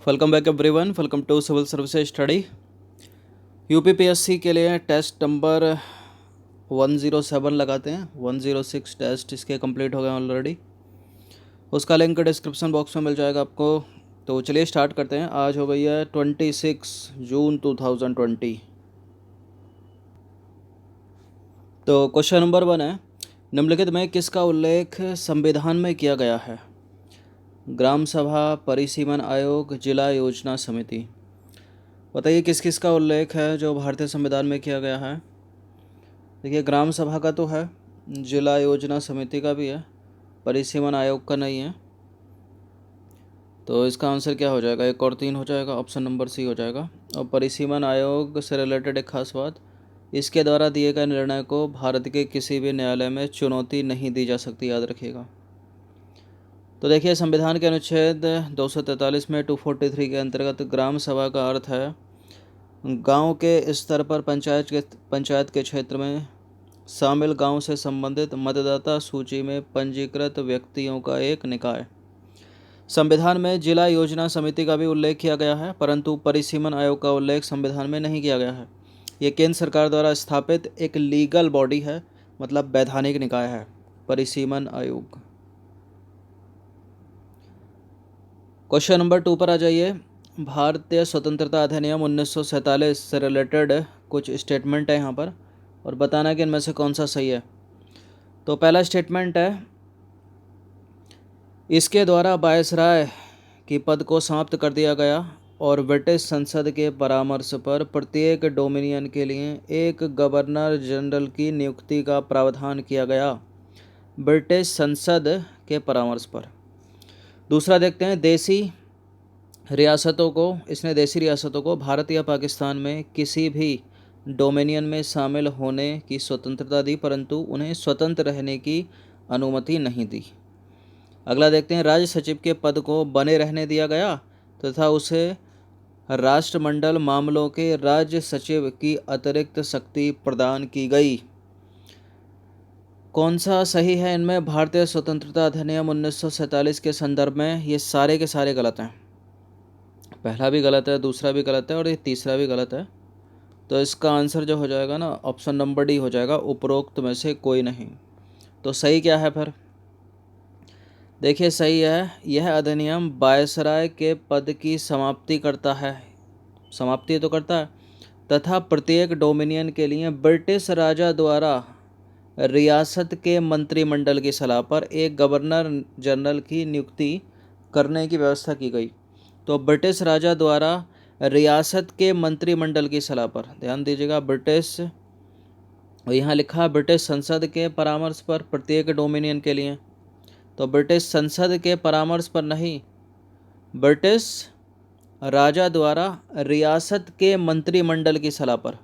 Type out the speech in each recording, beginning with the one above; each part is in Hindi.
Welcome back everyone, welcome to civil services study. UPPSC के लिए टेस्ट नंबर 107 लगाते हैं। 106 टेस्ट इसके कंप्लीट हो गए ऑलरेडी। उसका लिंक डिस्क्रिप्शन बॉक्स में मिल जाएगा आपको। तो चलिए स्टार्ट करते हैं। आज हो गई है 26 जून 2020। तो क्वेश्चन नंबर 1 है, निम्नलिखित में किसका उल्लेख संविधान में किया गया है? ग्राम सभा, परिसीमन आयोग, जिला योजना समिति। बताइए किस किस का उल्लेख है जो भारतीय संविधान में किया गया है। देखिए, ग्राम सभा का तो है, जिला योजना समिति का भी है, परिसीमन आयोग का नहीं है। तो इसका आंसर क्या हो जाएगा? 1 और 3 हो जाएगा, ऑप्शन नंबर सी हो जाएगा। और परिसीमन आयोग से रिलेटेड एक खास बात, इसके द्वारा दिए गए निर्णय को भारत के किसी भी न्यायालय में चुनौती नहीं दी जा सकती, याद रखिएगा। तो देखिए, संविधान के अनुच्छेद 243 में 243 के अंतर्गत ग्राम सभा का अर्थ है गांव के स्तर पर पंचायत के क्षेत्र में शामिल गांव से संबंधित मतदाता सूची में पंजीकृत व्यक्तियों का एक निकाय। संविधान में जिला योजना समिति का भी उल्लेख किया गया है, परंतु परिसीमन आयोग का उल्लेख संविधान में नहीं किया गया है। ये केंद्र सरकार द्वारा स्थापित एक लीगल बॉडी है, मतलब वैधानिक निकाय है परिसीमन आयोग। क्वेश्चन नंबर 2 पर आ जाइए। भारतीय स्वतंत्रता अधिनियम 1947 से रिलेटेड कुछ स्टेटमेंट है यहाँ पर, और बताना कि इनमें से कौन सा सही है। तो पहला स्टेटमेंट है, इसके द्वारा वायसराय की पद को समाप्त कर दिया गया और ब्रिटिश संसद के परामर्श पर प्रत्येक डोमिनियन के लिए एक गवर्नर जनरल की नियुक्ति का प्रावधान किया गया, ब्रिटिश संसद के परामर्श पर। दूसरा देखते हैं, देसी रियासतों को भारत या पाकिस्तान में किसी भी डोमिनियन में शामिल होने की स्वतंत्रता दी, परंतु उन्हें स्वतंत्र रहने की अनुमति नहीं दी। अगला देखते हैं, राज्य सचिव के पद को बने रहने दिया गया तथा उसे राष्ट्रमंडल मामलों के राज्य सचिव की अतिरिक्त शक्ति प्रदान की गई। कौन सा सही है इनमें? भारतीय स्वतंत्रता अधिनियम 1947 के संदर्भ में ये सारे के सारे गलत हैं। पहला भी गलत है, दूसरा भी गलत है और ये तीसरा भी गलत है। तो इसका आंसर जो हो जाएगा ना, ऑप्शन नंबर डी हो जाएगा, उपरोक्त में से कोई नहीं। तो सही क्या है फिर? देखिए, सही है, यह अधिनियम वायसराय के पद की समाप्ति करता है, समाप्ति तो करता है, तथा प्रत्येक डोमिनियन के लिए ब्रिटिश राजा द्वारा रियासत के मंत्रिमंडल की सलाह पर एक गवर्नर जनरल की नियुक्ति करने की व्यवस्था की गई। तो ब्रिटिश राजा द्वारा रियासत के मंत्रिमंडल की सलाह पर, ध्यान दीजिएगा, ब्रिटिश, यहाँ लिखा ब्रिटिश संसद के परामर्श पर प्रत्येक डोमिनियन के लिए, तो ब्रिटिश संसद के परामर्श पर नहीं, ब्रिटिश राजा द्वारा रियासत के मंत्रिमंडल की सलाह पर।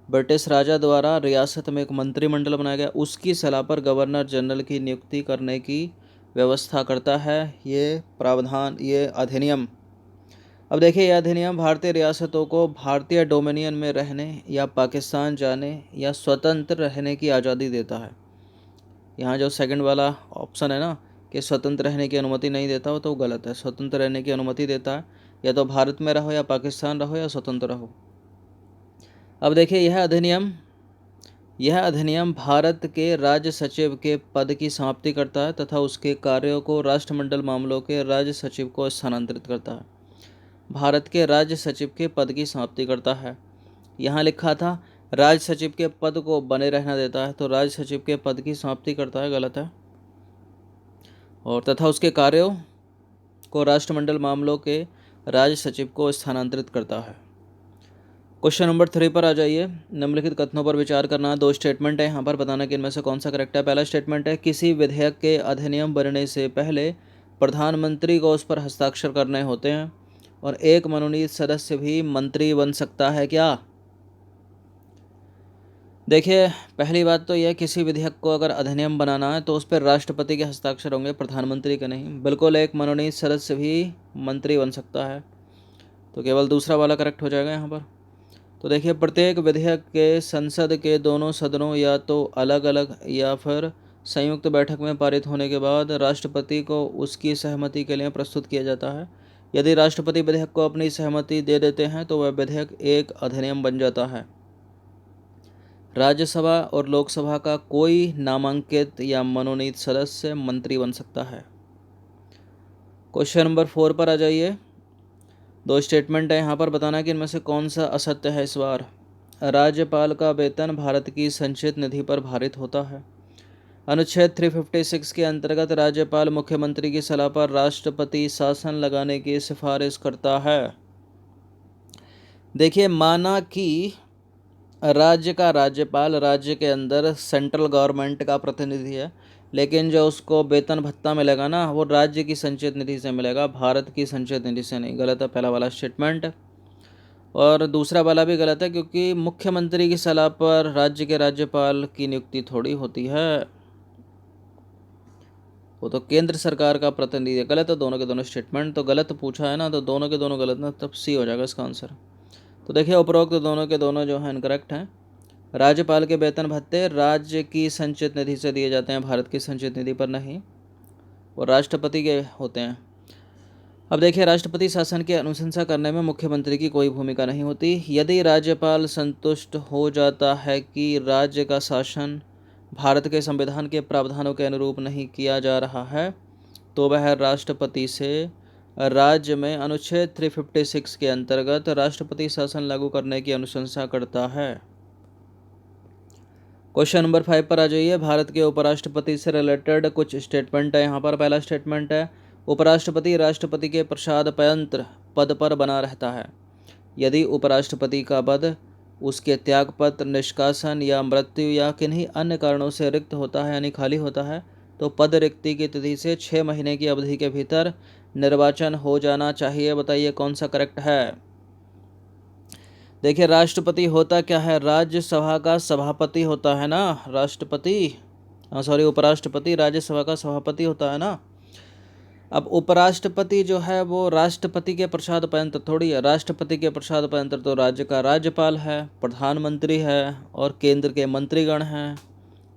ब्रिटिश राजा द्वारा रियासत में एक मंत्रिमंडल बनाया गया, उसकी सलाह पर गवर्नर जनरल की नियुक्ति करने की व्यवस्था करता है ये प्रावधान, ये अधिनियम। अब देखिए, यह अधिनियम भारतीय रियासतों को भारतीय डोमिनियन में रहने या पाकिस्तान जाने या स्वतंत्र रहने की आज़ादी देता है। यहाँ जो सेकंड वाला ऑप्शन है ना कि स्वतंत्र रहने की अनुमति नहीं देता हो, तो गलत है। स्वतंत्र रहने की अनुमति देता है, या तो भारत में रहो या पाकिस्तान रहो या स्वतंत्र रहो। अब देखिए, यह अधिनियम भारत के राज्य सचिव के पद की समाप्ति करता है तथा उसके कार्यों को राष्ट्रमंडल मामलों के राज्य सचिव को स्थानांतरित करता है। भारत के राज्य सचिव के पद की समाप्ति करता है। यहाँ लिखा था राज्य सचिव के पद को बने रहना देता है, तो राज्य सचिव के पद की समाप्ति करता है, गलत है। और तथा उसके कार्यों को राष्ट्रमंडल मामलों के राज्य सचिव को स्थानांतरित करता है। क्वेश्चन नंबर 3 पर आ जाइए। निम्नलिखित कथनों पर विचार करना। 2 स्टेटमेंट है यहाँ पर, बताना कि इनमें से कौन सा करेक्ट है। पहला स्टेटमेंट है, किसी विधेयक के अधिनियम बनने से पहले प्रधानमंत्री को उस पर हस्ताक्षर करने होते हैं और एक मनोनीत सदस्य भी मंत्री बन सकता है क्या? देखिए, पहली बात तो यह, किसी विधेयक को अगर अधिनियम बनाना है तो उस पर राष्ट्रपति के हस्ताक्षर होंगे, प्रधानमंत्री के नहीं। बिल्कुल, एक मनोनीत सदस्य भी मंत्री बन सकता है, तो केवल दूसरा वाला करेक्ट हो जाएगा यहाँ पर। तो देखिए, प्रत्येक विधेयक के संसद के दोनों सदनों या तो अलग अलग या फिर संयुक्त बैठक में पारित होने के बाद राष्ट्रपति को उसकी सहमति के लिए प्रस्तुत किया जाता है। यदि राष्ट्रपति विधेयक को अपनी सहमति दे देते हैं तो वह विधेयक एक अधिनियम बन जाता है। राज्यसभा और लोकसभा का कोई नामांकित या मनोनीत सदस्य मंत्री बन सकता है। क्वेश्चन नंबर 4 पर आ जाइए। 2 स्टेटमेंट है यहाँ पर, बताना कि इनमें से कौन सा असत्य है इस बार। राज्यपाल का वेतन भारत की संचित निधि पर भारित होता है। अनुच्छेद 356 के अंतर्गत राज्यपाल मुख्यमंत्री की सलाह पर राष्ट्रपति शासन लगाने की सिफारिश करता है। देखिए, माना कि राज्य का राज्यपाल राज्य के अंदर सेंट्रल गवर्नमेंट का प्रतिनिधि है, लेकिन जो उसको वेतन भत्ता मिलेगा ना, वो राज्य की संचित निधि से मिलेगा, भारत की संचित निधि से नहीं। गलत है पहला वाला स्टेटमेंट। और दूसरा वाला भी गलत है, क्योंकि मुख्यमंत्री की सलाह पर राज्य के राज्यपाल की नियुक्ति थोड़ी होती है, वो तो केंद्र सरकार का प्रतिनिधि है। गलत है दोनों के दोनों स्टेटमेंट। तो गलत पूछा है ना, तो दोनों के दोनों गलत ना, तब सी हो जाएगा इसका आंसर। तो देखिए, उपरोक्त दोनों के दोनों जो हैं इनकरेक्ट हैं। राज्यपाल के वेतन भत्ते राज्य की संचित निधि से दिए जाते हैं, भारत की संचित निधि पर नहीं, और राष्ट्रपति के होते हैं। अब देखिए, राष्ट्रपति शासन की अनुशंसा करने में मुख्यमंत्री की कोई भूमिका नहीं होती। यदि राज्यपाल संतुष्ट हो जाता है कि राज्य का शासन भारत के संविधान के प्रावधानों के अनुरूप नहीं किया जा रहा है, तो वह राष्ट्रपति से राज्य में अनुच्छेद 356 के अंतर्गत राष्ट्रपति शासन लागू करने की अनुशंसा करता है। क्वेश्चन नंबर 5 पर आ जाइए। भारत के उपराष्ट्रपति से रिलेटेड कुछ स्टेटमेंट है यहाँ पर। पहला स्टेटमेंट है, उपराष्ट्रपति राष्ट्रपति के प्रसादपयंत्र पद पर बना रहता है। यदि उपराष्ट्रपति का पद उसके त्यागपत्र, निष्कासन या मृत्यु या किन्हीं अन्य कारणों से रिक्त होता है, यानी खाली होता है, तो पद रिक्ति की तिथि से 6 महीने की अवधि के भीतर निर्वाचन हो जाना चाहिए। बताइए कौन सा करेक्ट है। देखिए, राष्ट्रपति होता क्या है, राज्यसभा का सभापति होता है ना, राष्ट्रपति, उपराष्ट्रपति राज्यसभा का सभापति होता है ना। अब उपराष्ट्रपति जो है वो राष्ट्रपति के प्रसादपयंत्र थोड़ी है। राष्ट्रपति के प्रसादपयंत्र तो राज्य का राज्यपाल है, प्रधानमंत्री है, और केंद्र के मंत्रीगण हैं,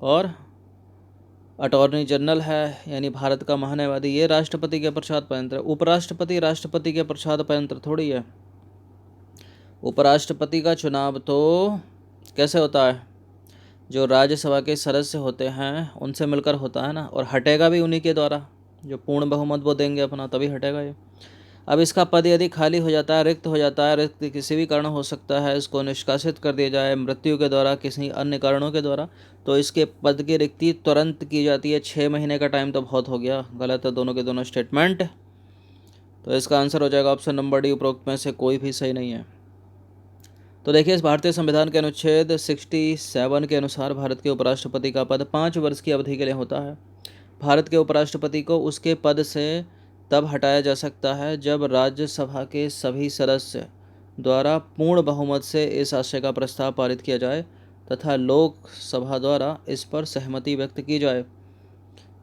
और अटॉर्नी जनरल है, यानी भारत का महान्यायवादी, ये राष्ट्रपति के प्रसादपयंत्र। उपराष्ट्रपति राष्ट्रपति के प्रसादपयंत्र थोड़ी है। उपराष्ट्रपति का चुनाव तो कैसे होता है, जो राज्यसभा के सदस्य होते हैं उनसे मिलकर होता है ना, और हटेगा भी उन्हीं के द्वारा, जो पूर्ण बहुमत वो देंगे अपना, तभी हटेगा ये। अब इसका पद यदि खाली हो जाता है, रिक्त हो जाता है, रिक्त किसी भी कारण हो सकता है, इसको निष्कासित कर दिया जाए मृत्यु के द्वारा, किसी अन्य कारणों के द्वारा, तो इसके पद की रिक्ति तुरंत की जाती है। 6 महीने का टाइम तो बहुत हो गया। गलत है दोनों के दोनों स्टेटमेंट। तो इसका आंसर हो जाएगा ऑप्शन नंबर डी, उपरोक्त में से कोई भी सही नहीं है। तो देखिए, इस भारतीय संविधान के अनुच्छेद 67 के अनुसार भारत के उपराष्ट्रपति का पद 5 वर्ष की अवधि के लिए होता है। भारत के उपराष्ट्रपति को उसके पद से तब हटाया जा सकता है जब राज्यसभा के सभी सदस्य द्वारा पूर्ण बहुमत से इस आशय का प्रस्ताव पारित किया जाए तथा लोकसभा द्वारा इस पर सहमति व्यक्त की जाए।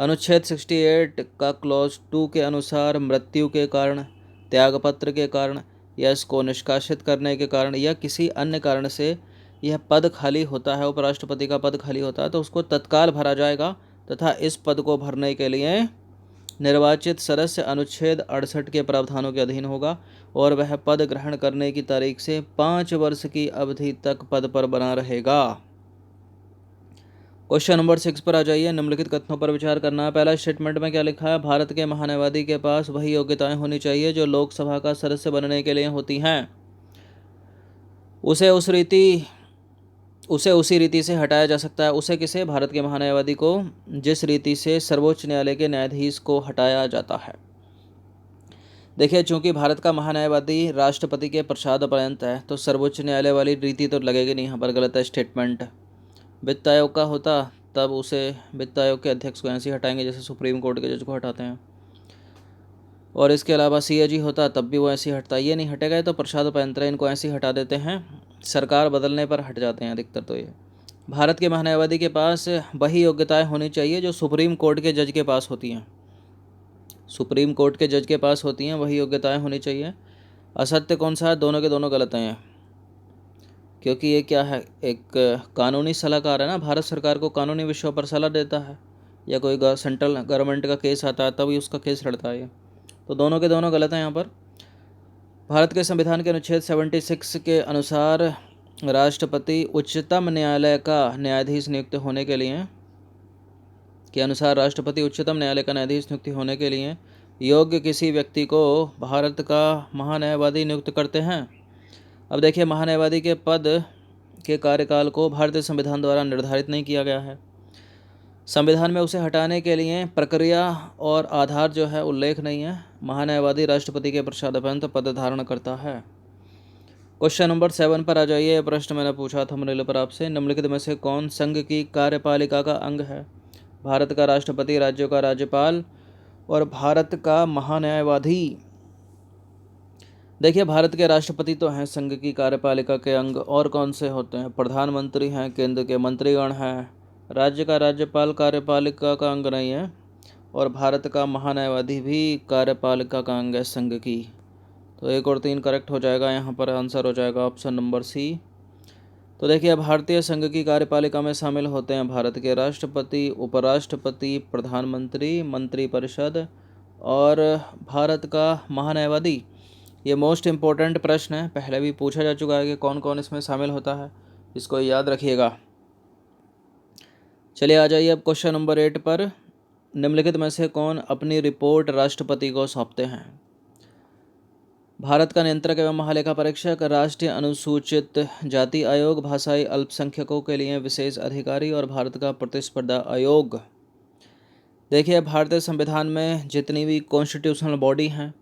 अनुच्छेद 68 का क्लॉज 2 के अनुसार मृत्यु के कारण, त्यागपत्र के कारण, या इसको निष्कासित करने के कारण, या किसी अन्य कारण से यह पद खाली होता है, उपराष्ट्रपति का पद खाली होता है, तो उसको तत्काल भरा जाएगा तथा इस पद को भरने के लिए निर्वाचित सदस्य अनुच्छेद 68 के प्रावधानों के अधीन होगा और वह पद ग्रहण करने की तारीख से 5 वर्ष की अवधि तक पद पर बना रहेगा। क्वेश्चन नंबर 6 पर आ जाइए। निम्नलिखित कथनों पर विचार करना है। पहला स्टेटमेंट में क्या लिखा है, भारत के महान्यायवादी के पास वही योग्यताएं होनी चाहिए जो लोकसभा का सदस्य बनने के लिए होती हैं। उसे उसी रीति से हटाया जा सकता है। उसे किसे, भारत के महान्यायवादी को, जिस रीति से सर्वोच्च न्यायालय के न्यायाधीश को हटाया जाता है। देखिए, चूंकि भारत का महान्यायवादी राष्ट्रपति के प्रसादपर्यंत है, तो सर्वोच्च न्यायालय वाली रीति तो लगेगी नहीं। यहाँ पर गलत है स्टेटमेंट। वित्त आयोग का होता तब उसे वित्त आयोग के अध्यक्ष को ऐसे ही हटाएंगे जैसे सुप्रीम कोर्ट के जज को हटाते हैं, और इसके अलावा सीएजी होता तब भी वो ऐसे ही हटता। ये नहीं हटेगा तो प्रसादपर्यंत, इनको ऐसे ही हटा देते हैं, सरकार बदलने पर हट जाते हैं अधिकतर। तो ये भारत के महान्यायवादी के पास वही योग्यताएं होनी चाहिए जो सुप्रीम कोर्ट के जज के पास होती हैं। सुप्रीम कोर्ट के जज के पास होती हैं, वही योग्यताएं होनी चाहिए। असत्य कौन सा है, दोनों के दोनों गलत हैं, क्योंकि ये क्या है, एक कानूनी सलाहकार है ना, भारत सरकार को कानूनी विषयों पर सलाह देता है, या कोई सेंट्रल गवर्नमेंट का केस आता है तभी उसका केस लड़ता है। तो दोनों के दोनों गलत हैं यहाँ पर। भारत के संविधान के अनुच्छेद 76 के अनुसार राष्ट्रपति उच्चतम न्यायालय का न्यायाधीश नियुक्त होने के लिए नियुक्ति होने के लिए योग्य किसी व्यक्ति को भारत का महान्यायवादी नियुक्त करते हैं। अब देखिए, महान्यायवादी के पद के कार्यकाल को भारतीय संविधान द्वारा निर्धारित नहीं किया गया है। संविधान में उसे हटाने के लिए प्रक्रिया और आधार जो है उल्लेख नहीं है। महान्यायवादी राष्ट्रपति के प्रसादापंत पद धारण करता है। क्वेश्चन नंबर 7 पर आ जाइए। यह प्रश्न मैंने पूछा था मेरे पर आपसे, निम्नलिखित में से कौन संघ की कार्यपालिका का अंग है? भारत का राष्ट्रपति, राज्यों का राज्यपाल और भारत का महान्यायवादी। देखिए, भारत के राष्ट्रपति तो हैं संघ की कार्यपालिका के अंग, और कौन से होते हैं? प्रधानमंत्री हैं, केंद्र के मंत्रीगण हैं। राज्य का राज्यपाल कार्यपालिका का अंग नहीं है, और भारत का महान्यायवादी भी कार्यपालिका का अंग है संघ की। तो 1 और 3 करेक्ट हो जाएगा। यहाँ पर आंसर हो जाएगा ऑप्शन नंबर सी। तो देखिए, भारतीय संघ की कार्यपालिका में शामिल होते हैं भारत के राष्ट्रपति, उपराष्ट्रपति, प्रधानमंत्री, मंत्रिपरिषद और भारत का महान्यायवादी। ये मोस्ट इम्पोर्टेंट प्रश्न है, पहले भी पूछा जा चुका है कि कौन कौन इसमें शामिल होता है, इसको याद रखिएगा। चलिए आ जाइए अब क्वेश्चन नंबर 8 पर। निम्नलिखित में से कौन अपनी रिपोर्ट राष्ट्रपति को सौंपते हैं? भारत का नियंत्रक एवं महालेखा परीक्षक, राष्ट्रीय अनुसूचित जाति आयोग, भाषाई अल्पसंख्यकों के लिए विशेष अधिकारी और भारत का प्रतिस्पर्धा आयोग। देखिए, भारतीय संविधान में जितनी भी कॉन्स्टिट्यूशनल बॉडी हैं,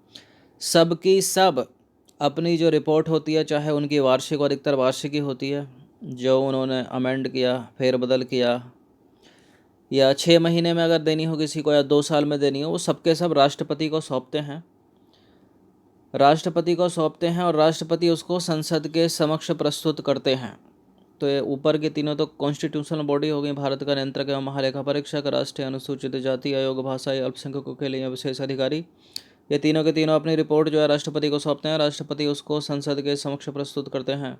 सबकी सब अपनी जो रिपोर्ट होती है, चाहे उनकी वार्षिक, अधिकतर वार्षिक ही होती है, जो उन्होंने अमेंड किया, फेरबदल किया, या 6 महीने में अगर देनी हो किसी को, या 2 साल में देनी हो, वो सबके सब राष्ट्रपति को सौंपते हैं। और राष्ट्रपति उसको संसद के समक्ष प्रस्तुत करते हैं। तो ये ऊपर के तीनों तो कॉन्स्टिट्यूशनल बॉडी हो गई। भारत का नियंत्रक एवं महालेखा परीक्षक, राष्ट्रीय अनुसूचित जाति आयोग, भाषाई अल्पसंख्यकों के लिए विशेष अधिकारी, ये तीनों के तीनों अपनी रिपोर्ट जो है राष्ट्रपति को सौंपते हैं। राष्ट्रपति उसको संसद के समक्ष प्रस्तुत करते हैं।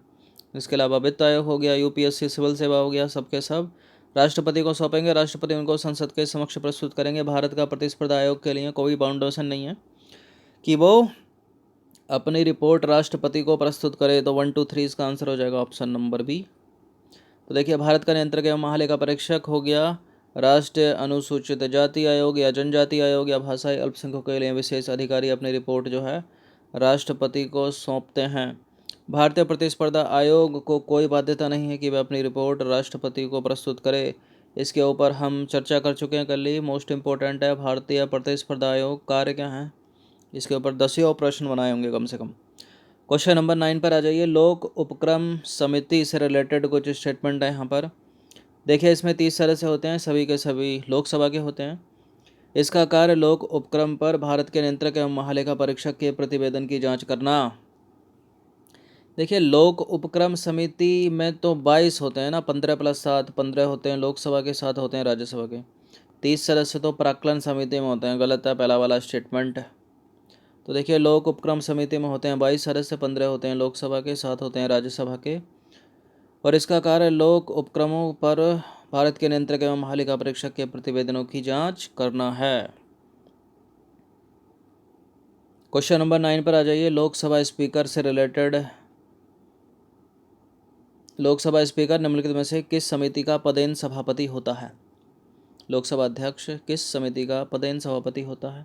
इसके अलावा वित्त आयोग हो गया, यूपीएससी, सिविल सेवा हो गया, सबके सब राष्ट्रपति को सौंपेंगे। राष्ट्रपति उनको संसद के समक्ष प्रस्तुत करेंगे। भारत का प्रतिस्पर्धा आयोग के लिए कोई बाउंडेशन नहीं है कि वो अपनी रिपोर्ट राष्ट्रपति को प्रस्तुत करे। तो 1 2 3 इसका आंसर हो जाएगा ऑप्शन नंबर बी। तो देखिए, भारत का नियंत्रक एवं महालेखा परीक्षक हो गया राष्ट्रीय अनुसूचित जाति आयोग या जनजाति आयोग या भाषाई अल्पसंख्यकों के लिए विशेष अधिकारी अपनी रिपोर्ट जो है राष्ट्रपति को सौंपते हैं। भारतीय प्रतिस्पर्धा आयोग को कोई बाध्यता नहीं है कि वह अपनी रिपोर्ट राष्ट्रपति को प्रस्तुत करे। इसके ऊपर हम चर्चा कर चुके हैं कल ही। मोस्ट इम्पोर्टेंट है, भारतीय प्रतिस्पर्धा आयोग कार्य क्या है, इसके ऊपर 10 और प्रश्न बनाए होंगे कम से कम। क्वेश्चन नंबर 9 पर आ जाइए। लोक उपक्रम समिति से रिलेटेड कुछ स्टेटमेंट है यहाँ पर। देखिए, इसमें 30 तरह से होते हैं, सभी के सभी लोकसभा के होते हैं। इसका कार्य लोक उपक्रम पर भारत के नियंत्रक एवं महालेखा परीक्षक के प्रतिवेदन की जांच करना। देखिए, लोक उपक्रम समिति में तो 22 होते हैं ना, 15 + 7 15 होते हैं लोकसभा के, 7 होते हैं राज्यसभा के। 30 सदस्य तो प्राक्कलन समिति में होते हैं। गलत है पहला वाला स्टेटमेंट। तो देखिए, लोक उपक्रम समिति में होते हैं 22 सदस्य, 15 होते हैं लोकसभा के, 7 होते हैं राज्यसभा के। और इसका कार्य लोक उपक्रमों पर भारत के नियंत्रक एवं महालेखा परीक्षक के प्रतिवेदनों की जांच करना है। क्वेश्चन नंबर 9 पर आ जाइए। लोकसभा स्पीकर से रिलेटेड। लोकसभा स्पीकर निम्नलिखित में से किस समिति का पदेन सभापति होता है? लोकसभा अध्यक्ष किस समिति का पदेन सभापति होता है?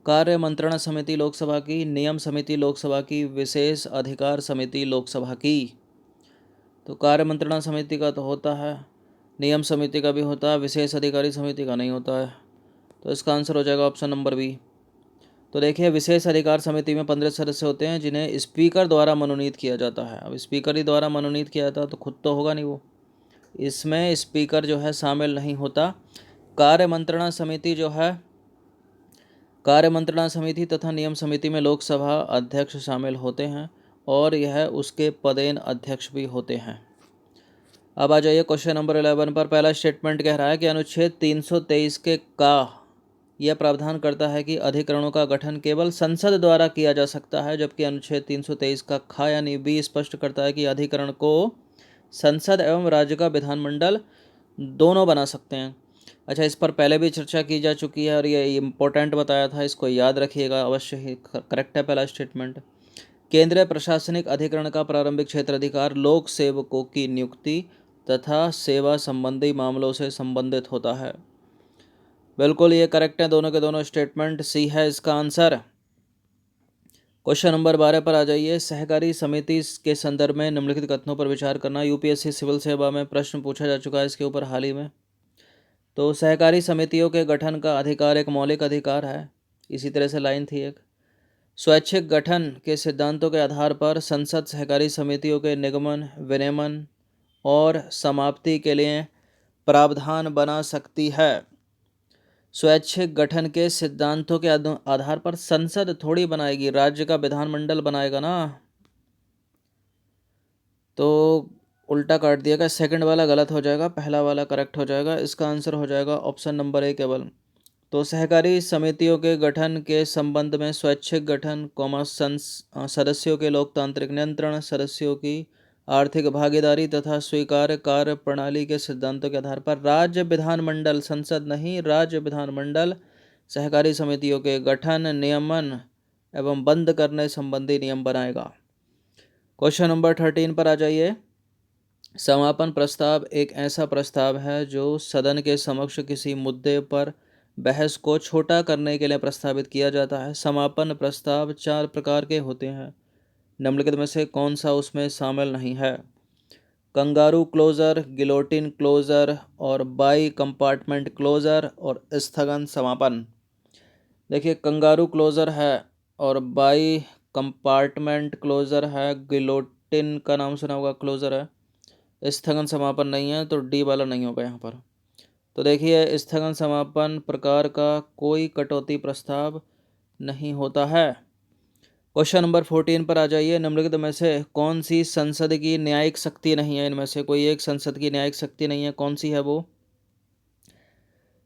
कार्य मंत्रणा समिति लोकसभा की, नियम समिति लोकसभा की, विशेष अधिकार समिति लोकसभा की। तो कार्य मंत्रणा समिति का तो होता है, नियम समिति का भी होता है, विशेष अधिकारी समिति का नहीं होता है। तो इसका आंसर हो जाएगा ऑप्शन नंबर बी। तो देखिए, विशेष अधिकार समिति में 15 सदस्य होते हैं जिन्हें स्पीकर द्वारा मनोनीत किया जाता है। अब स्पीकर ही द्वारा मनोनीत किया जाता तो खुद तो होगा नहीं वो, इसमें स्पीकर जो है शामिल नहीं होता। कार्य मंत्रणा समिति जो है, कार्य मंत्रणा समिति तथा नियम समिति में लोकसभा अध्यक्ष शामिल होते हैं और यह उसके पदेन अध्यक्ष भी होते हैं। अब आ जाइए क्वेश्चन नंबर 11 पर। पहला स्टेटमेंट कह रहा है कि अनुच्छेद 323 के का यह प्रावधान करता है कि अधिकरणों का गठन केवल संसद द्वारा किया जा सकता है, जबकि अनुच्छेद 323 का ख यानी बी स्पष्ट करता है कि अधिकरण को संसद एवं राज्य का विधानमंडल दोनों बना सकते हैं। अच्छा, इस पर पहले भी चर्चा की जा चुकी है और ये इम्पोर्टेंट बताया था, इसको याद रखिएगा अवश्य ही। करेक्ट है पहला स्टेटमेंट। केंद्रीय प्रशासनिक अधिकरण का प्रारंभिक क्षेत्र अधिकार लोक सेवकों की नियुक्ति तथा सेवा संबंधी मामलों से संबंधित होता है। बिल्कुल ये करेक्ट है, दोनों के दोनों स्टेटमेंट, सी है इसका आंसर। क्वेश्चन नंबर 12 पर आ जाइए। सहकारी समिति के संदर्भ में निम्नलिखित कथनों पर विचार करना। यूपीएससी सिविल सेवा में प्रश्न पूछा जा चुका है इसके ऊपर हाल ही में। तो सहकारी समितियों के गठन का अधिकार एक मौलिक अधिकार है। इसी तरह से लाइन थी एक, स्वैच्छिक गठन के सिद्धांतों के आधार पर संसद सहकारी समितियों के निगमन, विनियमन और समाप्ति के लिए प्रावधान बना सकती है। स्वैच्छिक गठन के सिद्धांतों के आधार पर संसद थोड़ी बनाएगी, राज्य का विधानमंडल बनाएगा ना। तो उल्टा काट दिया गया, सेकंड वाला गलत हो जाएगा, पहला वाला करेक्ट हो जाएगा। इसका आंसर हो जाएगा ऑप्शन नंबर ए केवल। तो सहकारी समितियों के गठन के संबंध में स्वैच्छिक गठन, सदस्यों के लोकतांत्रिक नियंत्रण, सदस्यों की आर्थिक भागीदारी तथा स्वीकार्य कार्य प्रणाली के सिद्धांतों के आधार पर राज्य विधानमंडल, संसद नहीं, राज्य विधानमंडल सहकारी समितियों के गठन, नियमन एवं बंद करने संबंधी नियम बनाएगा। क्वेश्चन नंबर 13 पर आ जाइए। समापन प्रस्ताव एक ऐसा प्रस्ताव है जो सदन के समक्ष किसी मुद्दे पर बहस को छोटा करने के लिए प्रस्तावित किया जाता है। समापन प्रस्ताव 4 प्रकार के होते हैं, निम्नलिखित में से कौन सा उसमें शामिल नहीं है? कंगारू क्लोजर, गिलोटिन क्लोजर और बाई कंपार्टमेंट क्लोजर और स्थगन समापन। देखिए, कंगारू क्लोजर है और बाई कंपार्टमेंट क्लोजर है, गिलोटिन का नाम सुना होगा क्लोजर है, स्थगन समापन नहीं है, तो डी वाला नहीं होगा यहाँ पर। तो देखिए, स्थगन समापन प्रकार का कोई कटौती प्रस्ताव नहीं होता है। क्वेश्चन नंबर 14 पर आ जाइए। निम्नलिखित में से कौन सी संसद की न्यायिक शक्ति नहीं है? इनमें से कोई एक संसद की न्यायिक शक्ति नहीं है, कौन सी है वो?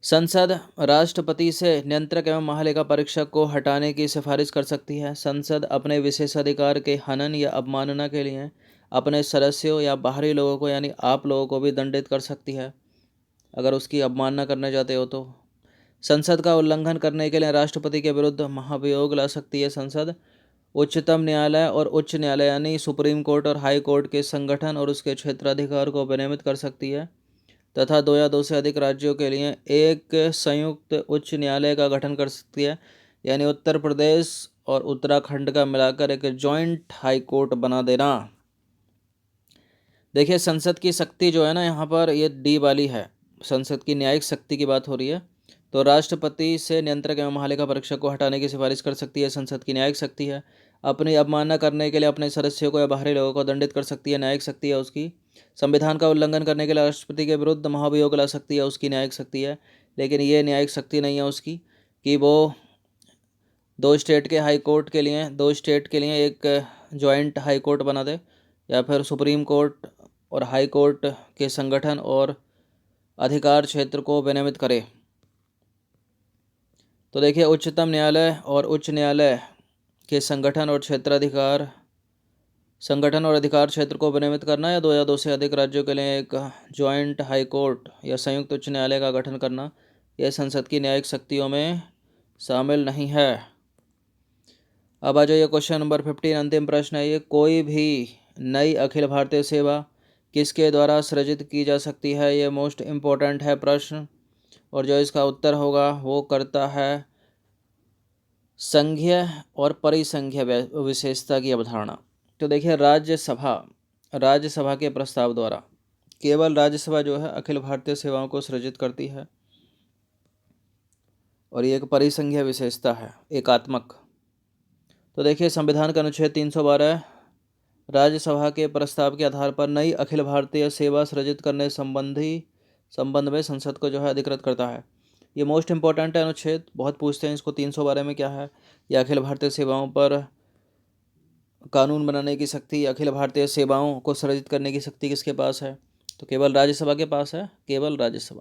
संसद राष्ट्रपति से नियंत्रक एवं महालेखा परीक्षक को हटाने की सिफारिश कर सकती है। संसद अपने विशेषाधिकार के हनन या अवमानना के लिए अपने सदस्यों या बाहरी लोगों को, यानी आप लोगों को भी दंडित कर सकती है अगर उसकी अवमानना करने जाते हो तो। संसद का उल्लंघन करने के लिए राष्ट्रपति के विरुद्ध महाभियोग ला सकती है संसद। उच्चतम न्यायालय और उच्च न्यायालय यानी सुप्रीम कोर्ट और हाई कोर्ट के संगठन और उसके क्षेत्राधिकार को विनियमित कर सकती है तथा 2 या 2 से अधिक राज्यों के लिए एक संयुक्त उच्च न्यायालय का गठन कर सकती है, यानी उत्तर प्रदेश और उत्तराखंड का मिलाकर एक जॉइंट हाई कोर्ट बना देना। देखिए, संसद की शक्ति जो है ना, यहाँ पर ये डी वाली है, संसद की न्यायिक शक्ति की बात हो रही है। तो राष्ट्रपति से नियंत्रक एवं महालेखा परीक्षक को हटाने की सिफारिश कर सकती है, संसद की न्यायिक शक्ति है। अपनी अवमानना करने के लिए अपने सदस्यों को या बाहरी लोगों को दंडित कर सकती है, न्यायिक शक्ति है उसकी। संविधान का उल्लंघन करने के लिए राष्ट्रपति के विरुद्ध महाभियोग ला सकती है, उसकी न्यायिक शक्ति है। लेकिन ये न्यायिक शक्ति नहीं है उसकी कि वो 2 स्टेट के हाई कोर्ट के लिए, 2 स्टेट के लिए एक जॉइंट हाई कोर्ट बना दे, या फिर सुप्रीम कोर्ट और हाई कोर्ट के संगठन और अधिकार क्षेत्र को विनियमित करे। तो देखिए, उच्चतम न्यायालय और उच्च न्यायालय के संगठन और अधिकार क्षेत्र को विनियमित करना, या 2 या 2 से अधिक राज्यों के लिए एक जॉइंट हाई कोर्ट या संयुक्त उच्च न्यायालय का गठन करना, यह संसद की न्यायिक शक्तियों में शामिल नहीं है। अब आ जाइए क्वेश्चन नंबर 15, अंतिम प्रश्न है ये। कोई भी नई अखिल भारतीय सेवा किसके द्वारा सृजित की जा सकती है? ये मोस्ट इम्पोर्टेंट है प्रश्न, और जो इसका उत्तर होगा वो करता है संघीय और परिसंघीय विशेषता की अवधारणा। तो देखिए, राज्यसभा के प्रस्ताव द्वारा, केवल राज्यसभा जो है अखिल भारतीय सेवाओं को सृजित करती है, और ये एक परिसंघीय विशेषता है, एकात्मक। तो देखिए, संविधान का अनुच्छेद 312 राज्यसभा के प्रस्ताव के आधार पर नई अखिल भारतीय सेवा सृजित करने संबंध में संसद को जो है अधिकृत करता है। ये मोस्ट इंपॉर्टेंट है अनुच्छेद, बहुत पूछते हैं इसको। 312 में क्या है? यह अखिल भारतीय सेवाओं पर कानून बनाने की शक्ति, अखिल भारतीय सेवाओं को सृजित करने की शक्ति किसके पास है? तो केवल राज्यसभा के पास है, केवल राज्यसभा।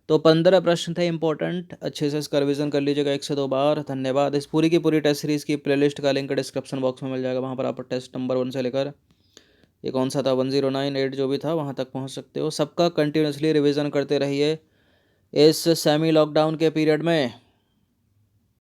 तो 15 प्रश्न थे इंपॉर्टेंट, अच्छे से इसका रिवीजन कर लीजिएगा 1 से 2 बार। धन्यवाद। इस पूरी की पूरी टेस्ट सीरीज़ की प्लेलिस्ट का लिंक डिस्क्रिप्शन बॉक्स में मिल जाएगा, वहाँ पर आप टेस्ट नंबर 1 से लेकर ये कौन सा था 1098 जो भी था वहाँ तक पहुँच सकते हो। सबका कंटिन्यूसली रिवीजन करते रहिए इस सेमी लॉकडाउन के पीरियड में।